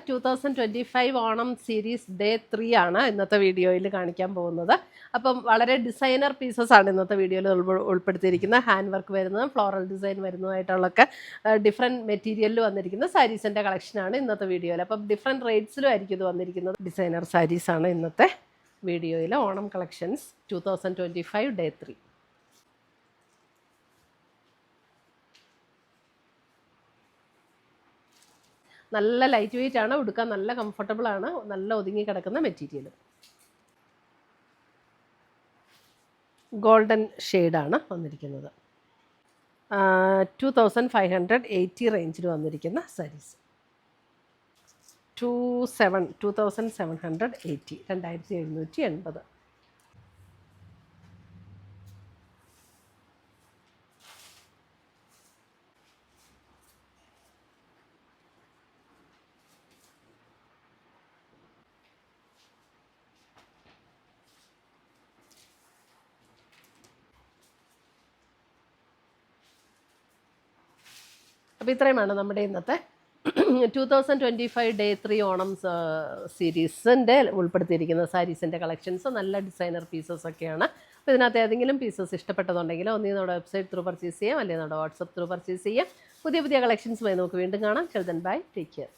2025 Onam series day 3 ആണ് ഇന്നത്തെ വീഡിയോയിൽ കാണിക്കാൻ പോകുന്നത്. അപ്പം വളരെ ഡിസൈനർ പീസസ് ആണ് ഇന്നത്തെ വീഡിയോയിൽ ഉൾപ്പെടുത്തിയിരിക്കുന്നത്. ഹാൻഡ് വർക്ക് വരുന്നതും ഫ്ലോറൽ ഡിസൈൻ വരുന്നതായിട്ടുള്ളൊക്കെ ഡിഫറെൻറ്റ് മെറ്റീരിയലിൽ വന്നിരിക്കുന്ന സാരീസിൻ്റെ കളക്ഷനാണ് ഇന്നത്തെ വീഡിയോയിൽ. അപ്പം ഡിഫറെൻറ്റ് റേറ്റ്സിലും ആയിരിക്കും ഇത് വന്നിരിക്കുന്നത്. ഡിസൈനർ സാരീസാണ് ഇന്നത്തെ വീഡിയോയിൽ. Onam collections 2025 day 3. നല്ല ലൈറ്റ് വെയിറ്റ് ആണ്, ഉടുക്കാൻ നല്ല കംഫർട്ടബിൾ ആണ്, നല്ല ഒതുങ്ങി കിടക്കുന്ന മെറ്റീരിയൽ. ഗോൾഡൻ ഷെയ്ഡാണ് വന്നിരിക്കുന്നത്. 2580 റേഞ്ചിൽ വന്നിരിക്കുന്ന സാരീസ്. 2780 2780. അപ്പോൾ ഇത്രയുമാണ് നമ്മുടെ ഇന്നത്തെ 2025 ഡേ 3 ഓണം സീരീസിൻ്റെ ഉൾപ്പെടുത്തിയിരിക്കുന്ന സാരീസിൻ്റെ കളക്ഷൻസ്. നല്ല ഡിസൈനർ പീസസ് ഒക്കെയാണ്. അപ്പോൾ ഇതിനകത്ത് ഏതെങ്കിലും പീസസ് ഇഷ്ടപ്പെട്ടതുണ്ടെങ്കിൽ ഒന്നീ നമ്മുടെ വെബ്സൈറ്റ് ത്രൂ പർച്ചേസ് ചെയ്യാം, അല്ലെങ്കിൽ നമ്മുടെ വാട്സപ്പ് ത്രൂ പർച്ചേസ് ചെയ്യാം. പുതിയ കളക്ഷൻസുമായി നമുക്ക് വീണ്ടും കാണാം. Children bye, take care.